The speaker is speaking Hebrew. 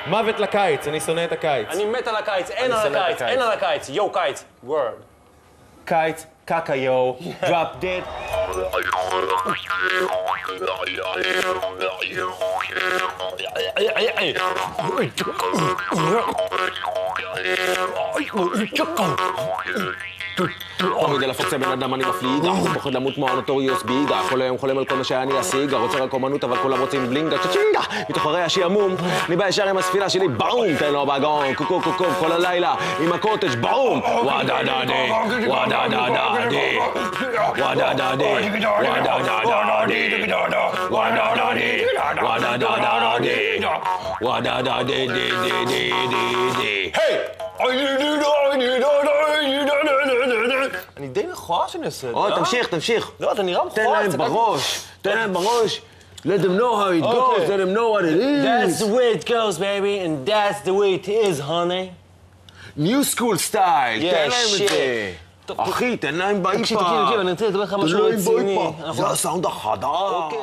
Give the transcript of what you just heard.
מוות לקיץ, אני שונא את הקיץ. אני מת על הקיץ, אין על הקיץ, אין על הקיץ. יו קיץ, word. קיץ, קקה יו, drop dead. תמיד אלפות בן אדם אני מפליג, פוחד למות כמו הנוטוריוס ביגה, כל היום חולם על כל מה שאני אשיג, רוצה רק אומנות אבל כולם רוצים בלינגה צ'צ'ינגה, מתוך הרי השעמום, אני בא ישר עם הספינה שלי, באום, תן לו בגון, קוקו קוקו כל הלילה, עם הקוטג' באום, וואדה דה די, וואדה דה דה די, וואדה דה די, וואדה דה דה די, וואדה דה די, וואדה דה דה די, וואדה דה די די די די די די. אני די מכוער שאני עושה את זה, אוי, תמשיך. לא, אתה נראה מכוער. תן להם בראש. Let them know how it goes, let them know what it is. That's the way it goes, baby, and that's the way it is, honey. New school style, Yeah, תן להם את זה. shit. אחי, תן להם באיפה. תקשיב, אני רוצה לדבר לך משהו רציני. זה הסאונד החדש. אוקיי.